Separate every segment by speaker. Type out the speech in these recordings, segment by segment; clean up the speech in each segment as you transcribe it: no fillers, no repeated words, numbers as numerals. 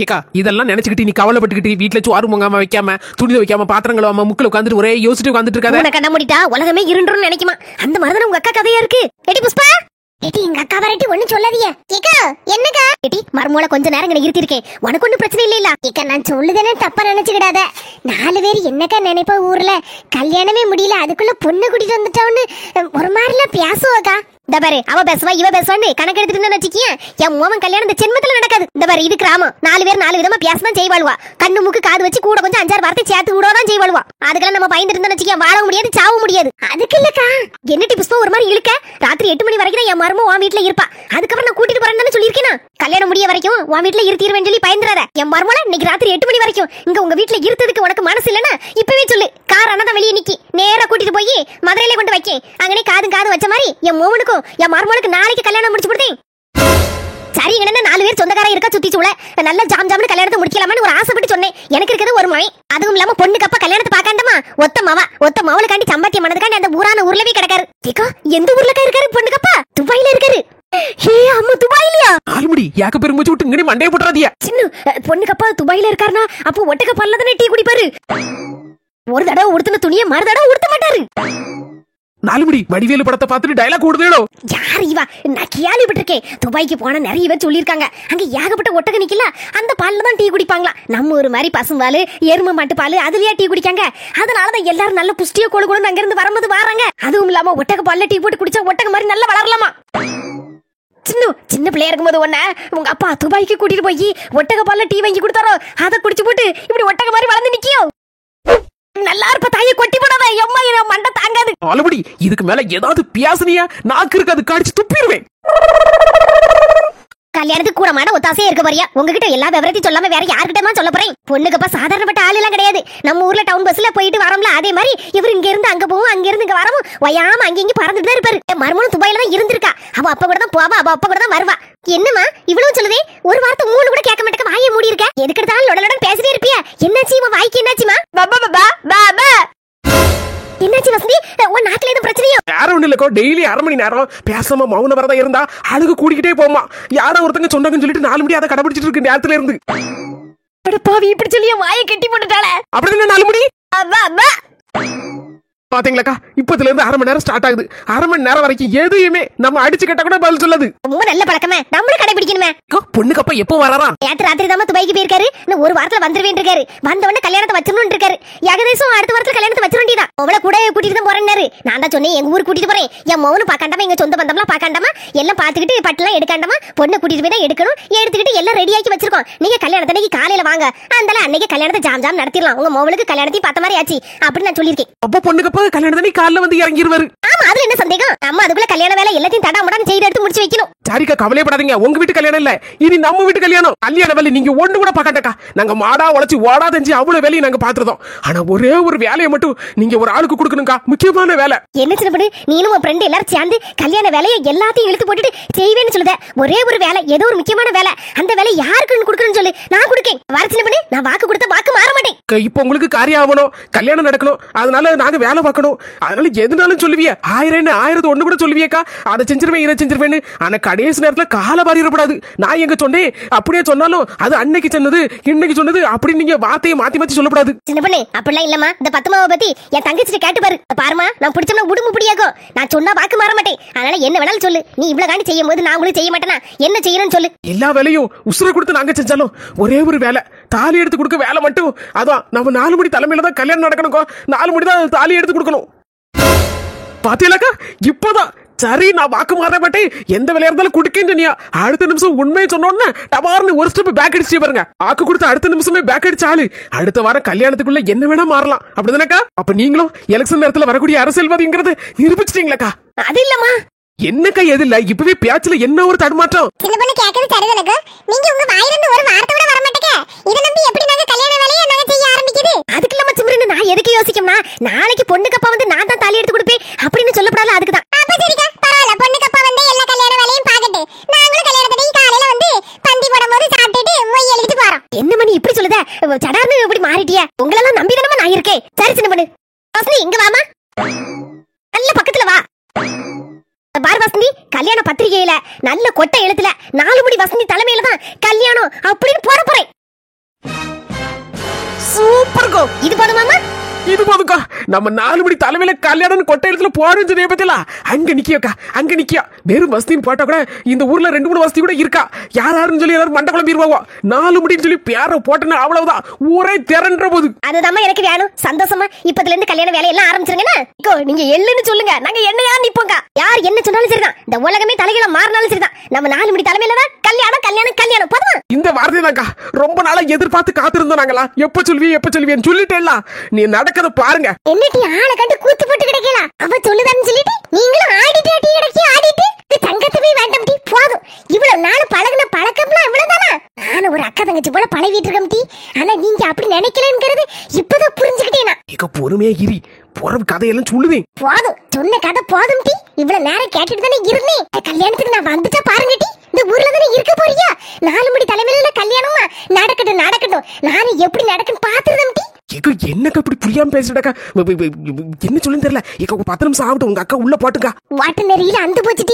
Speaker 1: ஏக்கா இதெல்லாம் நினைச்சுக்கிட்டு நீ கவலைப்பட்டுக்கிட்டு வீட்டுல சோறு பொங்காம வைக்காம துணி வைக்காம பாத்திரம் கழுவாம முக்கில் உட்காந்துட்டு ஒரே யோசிச்சுட்டு உட்காந்துட்டு இருக்காத.
Speaker 2: உன்னை கண்ண மூடிட்டா உலகமே இருண்டுன்னு நினைக்குமா? அந்த மாதிரிதான் உங்க அக்கா கதையா இருக்கு. எடி புஷ்பா, எடி எங்க அக்கா வரட்டி ஒண்ணு சொல்லாதீங்க. ஏக்கா என்னக்கா? எடி மர்மோல கொஞ்ச நேரம் இங்க நிறுத்தி இருக்கேன். உனக்கு ஒண்ணும் பிரச்சனை இல்ல? ஏக்கா நான் சொல்லுதேனே தப்பா நினைச்சுக்கிடாத. 4 பேர் என்னக்கா நினைப்பா ஊர்ல கல்யாணமே முடியல அதுக்குள்ள பொண்ணு கூட்டிட்டு வந்துட்டோன்னு ஒரு மாதிரிலாம் பேசுவாக்கா. இந்த பாரு அவ பேசுவா இவ பேசுவான்னு கணக்கு எடுத்துட்டு வச்சுக்கிய என் மோவன் கல்யாணம் இந்த ஜென்மத்துல நடக்காது. இந்த பாரு இது கிராமம், 4 பேர் 4 விதமா பேசதான் செய்வாளுவா. கண்ணு மூக்கு காது வச்சு கூட கொஞ்சம் 5-6 வார்த்தை சேர்த்து விடதான் செய்வாளுவா. அதுக்கெல்லாம் நம்ம பயந்துட்டு இருந்தா வச்சுக்கிய வாழ முடியாது சாவ முடியாது. அதுக்கு இல்லக்கா என்னட்டி புஷ்பா ஒரு மாதிரி இழுக்க. ராத்திரி 8 மணி வரைக்கும் என் மருமோ உன் வீட்டுல இருப்பா. அதுக்கப்புறம் நான் கூட்டிட்டு போறேன்னு சொல்லியிருக்கேன். கல்யாணம் முடிய வரைக்கும் உன் வீட்டுல இருத்திடுவேன் சொல்லி பயந்துறாத. என் மருமோல இன்னைக்கு ராத்திரி 8 மணி வரைக்கும் இங்க உங்க வீட்டுல இருத்ததுக்கு உனக்கு மனசு இல்லன்னா இப்பவே சொல்லு. கார் அண்ணதான் வெளியே நிக்கி நேரா கூட்டிட்டு போய் மதுரையில கொண்டு வைக்கேன். அங்கனே காது வச்ச மாதிரி என் மோவனுக்கும் என் மருமனுக்கு நாளைக்கு கல்யாணம் முடிச்சு கொடுத்தேன். சரி என்ன 4 பேர் சொந்தக்காரா இருக்கா சுத்தி சூழ நல்ல ஜாம்னு கல்யாணத்தை முடிக்கலாமான்னு ஒரு ஆசைப்பட்டு சொன்னேன். எனக்கு இருக்கிறது ஒரு மகன், அதுவும் இல்லாம பொண்ணுக்கு அப்ப கல்யாணத்தை பாக்காண்டமா ஒத்த மவளுக்காண்டி சம்பாத்தியம் பண்ணதுக்காண்டி அந்த ஊரான ஊர்லவே கிடக்காரு. எந்த ஊர்லக்கா இருக்காரு பொண்ணுக்கு அப்பா? துபாயில இருக்காரு. ஹே அம்மா துபாயிலயா?
Speaker 1: ஆல்மடி யாக்க பெருமூச்சு விட்டு இங்கனே மண்டைய போட்டுறாதியா.
Speaker 2: சின்ன பொண்ணுக்கு அப்பா துபாயில இருக்காருனா அப்ப ஒட்டக்க பல்ல தானே டீ குடிப்பாரு. ஒரு தடவை உடுத்தின துணியை மறு தடவை உடுத்த மாட்டாரு.
Speaker 1: 4 மணி வடிவேலு படத்தை பார்த்துட்டு டயலாக் ஓடுதேடோ.
Speaker 2: யார் இவா? நான் கேள்விப்பட்டிருக்கேன். துபாய்க்கு போனா நிறைய பேர் சொல்லியிருக்காங்க அங்க ஏகப்பட்ட ஒட்டக நிக்கல அந்த பால்ல தான் டீ குடிப்பாங்களா. நம்ம ஒரு மாதிரி பசும்பால் எருமை மாட்டு பால் அதுலயா டீ குடிக்காங்க. அதனாலதான் எல்லாரும் நல்ல புஷ்டிய கொழுகுன்னு அங்க இருந்து வரும்போது வராங்க. அதுவும் இல்லாம ஒட்டக பால்ல டீ போட்டு குடிச்சா ஒட்டக மாதிரி நல்லா வளரலாமா. சின்ன பிள்ளையா இருக்கும்போது ஒன்ன உங்க அப்பா துபாய்க்கு கூட்டிட்டு போய் ஒட்டக பால்ல டீ வாங்கி கொடுத்தாரோ அதை குடிச்சு போட்டு இப்படி ஒட்டக மாதிரி வளர்ந்து நிக்கியோ. நல்லா இருப்ப தாயை கொட்டி போடாத எம்மா மண்டை தாங்காது.
Speaker 1: ஆல்மடி இதுக்கு மேல ஏதாவது பியாசனியா நாக்கு இருக்காது கடிச்சு துப்பிடுவேன்.
Speaker 2: கல்யாணத்துக்கு கூட மாட ஒத்தாசையா இருக்க போறியா? உங்ககிட்ட எல்லா விவரத்தையும் சொல்லாம வேற யார்கிட்டமா சொல்ல போறேன்? பொண்ணுக்கு அப்ப சாதாரணப்பட்ட ஆள் எல்லாம் கிடையாது. நம்ம ஊர்ல டவுன் பஸ்ல போயிட்டு வரோம்ல அதே மாதிரி இவர் இங்க இருந்து அங்க போவோம் அங்க இருந்து இங்க வரவும் ஒயாம அங்க இங்க பறந்துட்டு தான் இருப்பாரு. மருமனும் துபாயில தான் இருந்திருக்கா. அவ அப்ப கூட தான் போவா அவ அப்ப கூட தான் வருவா. என்னமா இவ்வளவு சொல்லுதே? ஒரு வார்த்தை மூணு கூட கேட்க மாட்டேங்க வாயை மூடி இருக்க. எதுக்கு எடுத்தாலும் லொடலொடன் பேசிட்டே இருப்பியா? என்னாச்சு இவன் வாய்க்கு என்னாச்சுமா? என்னாச்சு வசந்தி? உன் நாட்டுல எதுவும் பிரச்சனையோ?
Speaker 1: யாரும் ஒண்ணு இல்லக்கோ டெய்லி 1/2 மணி நேரம் பேசாம மௌன வரதா இருந்தா அழுகு கூடிக்கிட்டே போமா. யாரோ ஒருத்தங்க சொன்னாங்கன்னு சொல்லிட்டு 4 மணி அதை கடைபிடிச்சிட்டு இருக்கு நேரத்துல இருந்து.
Speaker 2: பாவி இப்படி சொல்லிய வாயை கட்டி போட்டுட்டாளே.
Speaker 1: அப்படிதானே 4 மணி பாத்தீங்களாக்கா? இப்பத்துல இருந்து 1/2 மணி நேரம் ஸ்டார்ட் ஆகுது. 1/2 மணி நேரம் வரைக்கும் எதையுமே நம்ம அடிச்சு கேட்டா கூட பதில் சொல்லாது.
Speaker 2: ரொம்ப நல்ல பழக்கமே நம்மளும் கடைபிடிக்கணுமே.
Speaker 1: பொண்ணுக்கு அப்ப எப்போ வராரா?
Speaker 2: ராத்திரி தான் துபாய்க்கு போயிருக்காரு. இன்னும் ஒரு வாரத்துல வந்துருவேன் இருக்காரு. வந்த உடனே கல்யாணத்தை வச்சிரணும் இருக்காரு. ஏகதேசம் அடுத்த வாரத்துல கல்யாணத்தை வச்சிர வேண்டியதான். அவளை கூட கூட்டிட்டு தான் போறேன்னாரு. நான் தான் சொன்னேன் எங்க ஊருக்கு கூட்டிட்டு போறேன். என் மௌனு பாக்காண்டாமா எங்க சொந்த பந்தம்லாம் பாக்காண்டாமா எல்லாம் பாத்துக்கிட்டு பட்டெல்லாம் எடுக்காண்டாமா பொண்ணை கூட்டிட்டு போய் தான் எடுக்கணும். எடுத்துக்கிட்டு எல்லாம் ரெடி ஆக்கி வச்சிருக்கோம். நீங்க கல்யாணத்தன்னைக்கு காலையில வாங்க. அதனால அன்னைக்கு கல்யாணத்தை ஜாம் நடத்திடலாம். உங்க மௌளுக்கு கல்யாணத்தையும் பார்த்த மாதிரி ஆச்சு அப்படின்னு நான் சொல்லியிருக்கேன்.
Speaker 1: அப்ப பொண்ணுக்கு அப்ப கல்யாணத்தன்னைக்கு வந்து இறங்கிடுவாரு.
Speaker 2: ஆமா அதுல என்ன சந்தேகம்? நம்ம அதுக்குள்ள கல்யாண வேலை எல்லாத்தையும் தடாமுடான்னு செய்து எடுத்து முடிச்சு வைக்கணும்.
Speaker 1: சரிக்கா கவலைப்படாதீங்க. உங்க வீட்டு கல்யாணம் இல்ல இனி நம்ம வீட்டு கல்யாணம். கல்யாண வேலை நீங்க ஒண்ணு கூட பாக்காட்டக்கா. நாங்க மாடா உழைச்சு ஓடா தெரிஞ்சு அவ்வளவு வேலையை நாங்க பாத்துறோம். ஆனா ஒரே ஒரு வேலையை மட்டும் நீங்க ஒரு ஆளுக்கு கொடுக்கணும்க்கா. முக்கியமான வேலை.
Speaker 2: என்ன சின்ன பண்ணு நீனும் உன் ஃப்ரெண்ட் எல்லாரும் சேர்ந்து கல்யாண வேலையை எல்லாத்தையும் இழுத்து போட்டுட்டு செய்வேன்னு சொல்லுத. ஒரே ஒரு வேலை ஏதோ ஒரு முக்கியமான வேலை. அந்த வேலை யாருக்குன்னு கொடுக்கணும்னு சொல்லு. நான் கொடுக்கேன். வர சின்ன பண்ணு நான் வாக்கு கொடுத்த வாக்கு மாற மாட்டேன்.
Speaker 1: இப்ப உங்களுக்கு காரியம் ஆகணும் கல்யாணம் நடக்கணும். அதனால நாங்க வேலை பார்க்கணும். அதனால எதுனாலும் சொல்லுவிய 1001 கூட சொல்லுவியக்கா. அதை செஞ்சிருவேன் இதை செஞ்சிருவேன்னு. ஆனா கடைசி நேரத்துல கால பாரிடப்படாது. நான் எங்க சொன்னேன் அப்படியே சொன்னாலும் அது அன்னைக்கு சொன்னது இன்னைக்கு சொன்னது அப்படின்னு நீங்க வார்த்தையை மாத்தி மாத்தி சொல்லக்கூடாது.
Speaker 2: சின்ன பண்ணு அப்படிலாம் இல்லம்மா. இந்த 10 மாவை பத்தி என் தங்கச்சிட்டு கேட்டு பாரு. பாருமா நான் பிடிச்சோம்னா உடும்பு பிடியாக்கும். நான் சொன்னா வாக்கு மாற மாட்டேன். அதனால என்ன வேணாலும் சொல்லு. நீ இவ்வளவு காண்டி செய்யும் போது நான் உங்களுக்கு செய்ய மாட்டேனா? என்ன செய்யணும்னு சொல்லு.
Speaker 1: எல்லா வேலையும் உசுரை கொடுத்து நாங்க செஞ்சாலும் ஒரே ஒரு வேலை தாலி எடுத்து கொடுக்க வேலை மட்டும். அதான் நம்ம 4 மணி தலைமையில தான் கல்யாணம் நடக்கணும். 4 மணி தான் தாலி எடுத்து கொடுக்கணும். பாத்தீங்களாக்கா? இப்பதான் சரி நான் வாக்கு மாற மாட்டேன். எந்த வேலையா இருந்தாலும் குடுக்கேன்னு சொன்னியா. அடுத்த நிமிஷம் உண்மையை சொன்னோன்னு டபார்னு ஒரு ஸ்டெப் பேக் அடிச்சு பாருங்க. வாக்கு கொடுத்த அடுத்த நிமிஷமே பேக் அடிச்சாலு. அடுத்த வாரம் கல்யாணத்துக்குள்ள என்ன வேணா மாறலாம். அப்படிதானக்கா? அப்ப நீங்களும் எலெக்ஷன் நேரத்துல வரக்கூடிய அரசியல்வாதிங்கிறது நிரூபிச்சிட்டீங்களாக்கா?
Speaker 2: அது இல்லம்மா.
Speaker 1: என்னக்கா எது இல்ல இப்பவே பேச்சுல என்ன ஒரு தடுமாற்றம்?
Speaker 2: சின்ன பொண்ணு கேக்குறது சரிதானக்கு. நீங்க உங்க வாயிலிருந்து ஒரு வார்த்தை கூட வர மாட்டேங்க. இத நம்பி எப்படி நாங்க கல்யாண வேலையை நாங்க செய்ய ஆரம்பிக்குது? அதுக்கு நம்ம சிம்ரன் நான் எதுக்கு யோசிக்கணும்னா நாளைக்கு பொண்ணுக்கு அப்பா வந்து நான் தான் தாலி எடுத்து கொடுப்பேன் அப்படின்னு சொல்லப்படாத. அதுக்கு தான். அப்ப சரிக்கா பரவாயில்ல. பொண்ணுக்கு அப்பா வந்து எல்லா கல்யாண வேலையும் பாக்கட்டு. நாங்களும் கல்யாணத்துக்கு காலையில வந்து பந்தி போடும்போது சாப்பிட்டுட்டு மொய் எழுதிட்டு போறோம். என்ன மணி இப்படி சொல்லுத? சடார்னு இப்படி மாறிட்டியா? உங்களெல்லாம் நம்பி தானமா நான் இருக்கேன். சரி சின்ன பொண்ணு வசந்தி இங்க வாமா. நல்ல பக்கத்துல வா. பார் வசந்தி கல்யாண பத்திரிகையில நல்ல கொட்டை எழுத்துல 4 மணி வசந்தி தலைமையில தான் கல்யாணம் அப்படின்னு போட போறேன். வச்சுக்கோ. இது போதுமாமா?
Speaker 1: இது போதுக்கா. நம்ம 4 மணி தலைமையில கல்யாணம் கொட்டை இடத்துல போறேன்னு சொன்னே பத்தியா, அங்க நிக்கியோக்கா, அங்க நிக்கியா. வெறும் வசதின்னு போட்டா கூட இந்த ஊர்ல 2-3 வசதி கூட இருக்கா. யாருன்னு சொல்லி எல்லாரும் மண்டை குழம்பிடுவாங்க. 4 மணின்னு சொல்லி பேர போட்டேன்னு அவ்வளவுதான், ஊரே திரண்ட போது.
Speaker 2: அதுதான் எனக்கு வேணும். சந்தோஷமா இப்பத்துல இருந்து கல்யாண வேலையெல்லாம் ஆரம்பிச்சிருங்க. நீங்க எள்ளுன்னு சொல்லுங்க, நாங்க எண்ணெயா நிப்போங்க. யார் என்ன சொன்னாலும் சரிதான், இந்த உலகமே தலைகீழ மாறினாலும் சரிதான், நம்ம 4 மணி தலைமையில தான் கல்யாணம் கல்யாணம் கல்யாணம். போதுமா?
Speaker 1: இந்த வார்த்தை தான்க்கா ரொம்ப நாளா எதிர்பார்த்து காத்திருந்தோம் நாங்களா. எப்ப சொல்லுவியன்னு சொல்லிட்டேலாம். நீ நடக்கத பாருங்க.
Speaker 2: என்னடி ஆளை கண்டு கூத்து போட்டு கிடைக்கல, அவ சொல்லுதான்னு சொல்லிட்டு நீங்களும் ஆடிட்டு ஆடிட்டு தங்கத்துமே வேண்டாம் டி. போதும், இவ்வளவு நாள் பழகுன பழக்கம்லாம் இவ்வளவுதானா? நானும் ஒரு அக்கா தங்கச்சி போல பழகிட்டு இருக்கேன் டி. ஆனா நீங்க அப்படி நினைக்கலங்கிறது இப்பதான் புரிஞ்சுக்கிட்டேனா.
Speaker 1: இக்க பொறுமையா இரி, போற கதையெல்லாம் சொல்லுதேன்.
Speaker 2: போதும், சொன்ன கதை போதும் டி. இவ்வளவு நேரம் கேட்டுட்டு தானே இருந்தேன். கல்யாணத்துக்கு நான் வந்துட்டா பாருங்க டி. இந்த ஊர்ல தானே இருக்க போறியா? 4 மணி தலைமையில கல்யாணமா? நடக்கட்டும். நானும் எப்படி நடக்குன்னு பாத்துறேன் டி.
Speaker 1: என்னக்கா இப்படி புரியாம பேசிட்டக்கா? என்ன சொல்லுன்னு தெரியல. 10 நிமிஷம் ஆகட்டும், உங்க அக்கா உள்ள போட்டுக்கா.
Speaker 2: வாட்ட நெறியில அந்து போச்சு.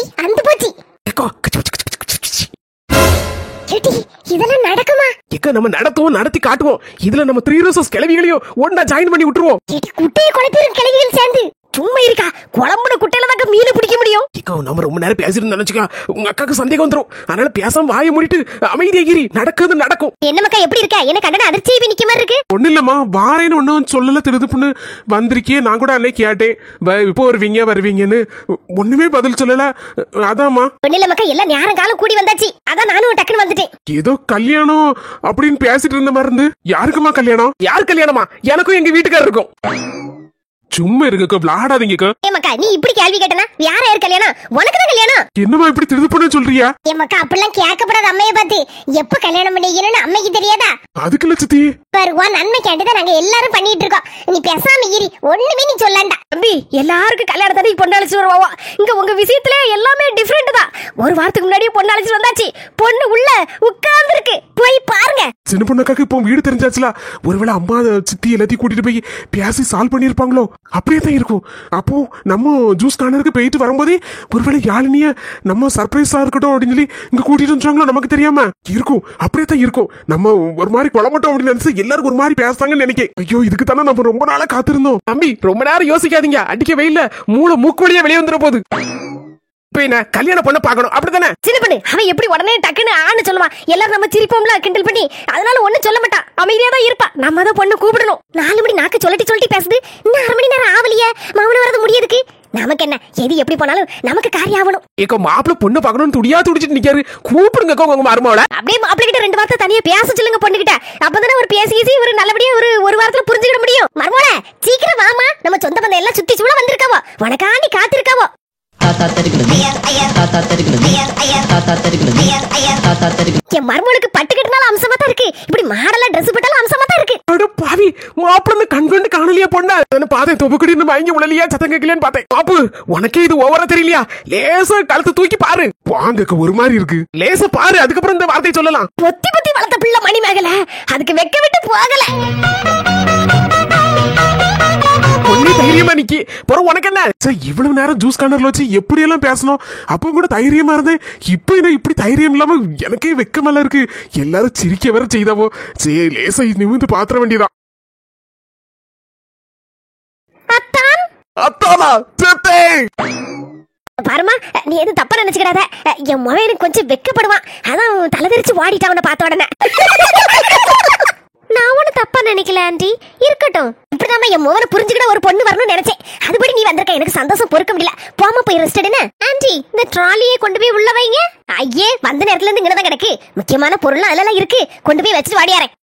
Speaker 2: இதெல்லாம் நடக்குமா?
Speaker 1: நம்ம நடத்தி காட்டுவோம். இதுல நம்ம 3 ரோசஸ் கிளவிகளையும் ஒன்னா ஜாயின் பண்ணி விட்டுருவோம்.
Speaker 2: குட்டையை குழப்பிடும் கிளவிகள் சேர்ந்து சும்மா இருக்கா? குழம்புன குட்டையில தான் மீன் பிடிக்க முடியும்.
Speaker 1: நம்ம ரொம்ப நேரம் பேசிட்டு நினைச்சுக்கா, உங்க அக்காக்கு சந்தேகம் வந்துரும். அதனால பேசாம வாயை மூடிட்டு அமைதியாகிரி, நடக்குது நடக்கும்.
Speaker 2: என்ன மக்கா எப்படி இருக்க? என்ன கண்டன அதிர்ச்சி நிக்க மாதிரி இருக்கு.
Speaker 3: ஒண்ணு இல்லம்மா, வாரேன்னு ஒன்னும் சொல்லல. திருதுப்புன்னு வந்திருக்கே. நான் கூட அன்னைக்கு கேட்டேன், இப்போ வருவீங்கன்னு. ஒண்ணுமே பதில் சொல்லல. அதாம்மா.
Speaker 2: ஒண்ணு இல்ல மக்கா, எல்லாம் நேரம் காலம் கூடி வந்தாச்சு. அதான் நானும் டக்குன்னு வந்துட்டேன்.
Speaker 3: ஏதோ கல்யாணம் அப்படின்னு பேசிட்டு இருந்த மாதிரி இருந்து. யாருக்குமா கல்யாணம்?
Speaker 1: யார் கல்யாணமா? எனக்கும் எங்க வீட்டுக்காரர் இருக்கும்.
Speaker 3: சும்மா இருக்க, விளையாடாதீங்க.
Speaker 2: ஏமாக்கா, நீ இப்படி கேள்வி கேட்டனா யார் கல்யாணம்? உனக்கு தான் கல்யாணம்.
Speaker 3: என்னமா இப்படி திருதுப்புன்னு சொல்றியா?
Speaker 2: ஏமாக்கா, அப்படிலாம் கேட்கப்படாத. அம்மையை பார்த்து எப்ப கல்யாணம் பண்ணிக்கணும்னு அம்மைக்கு தெரியாதா?
Speaker 3: அதுக்கு இல்ல சித்தி,
Speaker 2: வருவான் நன்மை கேட்டுதான் நாங்க எல்லாரும் பண்ணிட்டு இருக்கோம். நீ பேசாம இரு, ஒண்ணுமே நீ சொல்லாண்டா.
Speaker 4: தம்பி, எல்லாருக்கும் கல்யாணம் தண்ணி பொண்ணு அழைச்சிட்டு வருவா. இங்க உங்க விஷயத்துல எல்லாமே டிஃபரெண்ட் தான். ஒரு வாரத்துக்கு முன்னாடியே பொண்ணு அழைச்சிட்டு வந்தாச்சு. பொண்ணு உள்ள உட்கார்ந்து இருக்கு, போய் பாருங்க.
Speaker 3: சின்ன பொண்ணுக்காக்கு இப்போ வீடு தெரிஞ்சாச்சுல. ஒருவேளை அம்மா சித்தி எல்லாத்தையும் கூட்டிட்டு போய் பேசி சால்வ் பண்ணிருப்பாங்களோ? அப்படியே தான் இருக்கும். அப்போ நம்ம ஜூஸ் கார்னருக்கு போயிட்டு வரும்போதே ஒருவேளை யாழினிய நம்ம சர்ப்ரைஸா இருக்கட்டும் அப்படின்னு சொல்லி இங்க கூட்டிட்டு வந்துட்டாங்களோ? நமக்கு தெரியாம இருக்கும். அப்படியே தான் இருக்கும். நம்ம ஒரு மாதிரி குழம்பட்டோம் அப்படின்னு நினைச்சு எல்லாரும் ஒரு மாதிரி பேசுறாங்கன்னு நினைக்க. ஐயோ, இதுக்கு தானே நம்ம ரொம்ப நாளா காத்திருந்தோம்.
Speaker 1: தம்பி, ரொம்ப நேரம் யோசிக்காதீங்க. அடிக்க வெயில்ல மூளை மூக்கு வழியா வெளியே வந்துட போகுது. கல்யாணம் பண்ண பாக்கணும், அப்படித்தானே?
Speaker 4: சின்ன பொண்ணு அவன் எப்படி உடனே டக்குன்னு ஆன்னு சொல்லுவான். எல்லாரும் நம்ம சிரிப்போம்ல கிண்டல் பண்ணி. அதனால ஒண்ணும் சொல்ல மாட்டான், அமைதியா தான் இருப்பா. நம்ம தான் பொண்ணு கூப்பிடணும். 4 மணி நாக்கு சொல்லிட்டு பேசுது. இன்னும் 1/2 மணி நேரம் ஆவலியே. மௌன வரது முடியதுக்கு நமக்கு என்ன? எது எப்படி போனாலும் நமக்கு காரியம் ஆகணும்.
Speaker 1: மாப்பிள்ள பொண்ணு பாக்கணும்னு துடிச்சிட்டு நிக்காரு. கூப்பிடுங்க உங்க மருமவள.
Speaker 4: அப்படியே மாப்பிள்ள கிட்ட 2 வார்த்தை தனியா பேச சொல்லுங்க பொண்ணுகிட்ட. அப்பதானே ஒரு பேசி ஒரு நல்லபடியா ஒரு வாரத்துல புரிஞ்சுக்கிட முடியும்.
Speaker 2: மருமவள சீக்கிரம் வாமா, நம்ம சொந்த பந்தம் எல்லாம் சுத்தி சூழ வந்திருக்காவோ, உனக்காண்டி காத்திருக்காவோ.
Speaker 4: என் மருமகளுக்கு பட்டு கட்டினாலும் அம்சமா தான் இருக்கு. இப்படி மாடலா ட்ரெஸ் போட்டாலும் அம்சமா தான் இருக்கு.
Speaker 1: பாவி, மாப்பிள்ள கண்கொண்டு காணலையா பொண்ணு? பாத்தேன், தொப்புக்கடி மயங்கி உடலையா சத்தம் கேட்கலையான்னு பார்த்தேன். பாப்பு, உனக்கே இது ஓவரா தெரியலையா? லேசா கழுத்து தூக்கி பாரு.
Speaker 3: வாங்க, ஒரு மாதிரி இருக்கு.
Speaker 1: லேசா பாரு, அதுக்கப்புறம் இந்த வார்த்தையை சொல்லலாம்.
Speaker 4: பொத்தி வளர்த்த பிள்ளை மணிமேகல, அதுக்கு வெக்க விட்டு போகல.
Speaker 1: தைரியமா நிக்கி போற. உனக்கு என்ன?
Speaker 3: இவ்வளவு நேரம் ஜூஸ் கார்னர்ல வச்சு எப்படி எல்லாம் பேசணும். அப்ப கூட தைரியமா இருந்தேன். இப்ப என்ன இப்படி தைரியம் இல்லாம எனக்கே வெக்கமெல்லாம் இருக்கு. எல்லாரும் சிரிக்க வர செய்தாவோ. சரி, லேசா நிமிந்து பாத்திர வேண்டியதான்.
Speaker 1: அத்தானா சேத்தே
Speaker 4: பாருமா, நீ எதுவும் தப்பா நினைச்சுக்கிடாத. என் முறையனுக்கு கொஞ்சம் வெக்கப்படுவான். அதான் தலைவிரிச்சு ஓடிட்டான் அவனை பார்த்த உடனே. நான் ஒண்ணு தப்பா நினைக்கல ஆண்டி, இருக்கட்டும். இப்படிதான் என் மோவனை புரிஞ்சுக்கிட ஒரு பொண்ணு வரணும்னு நினைச்சேன். அதுபடி நீ வந்திருக்க, எனக்கு சந்தோஷம் பொறுக்க முடியல. போமா, போய் ரெஸ்ட் எடுன்னு. ஆண்டி, இந்த ட்ராலியை கொண்டு போய் உள்ள வைங்க. ஐயே, வந்த நேரத்துல இருந்து இங்கதான் கிடக்கு. முக்கியமான பொருள் அதெல்லாம் இருக்கு, கொண்டு போய் வச்சுட்டு வாடியாரேன்.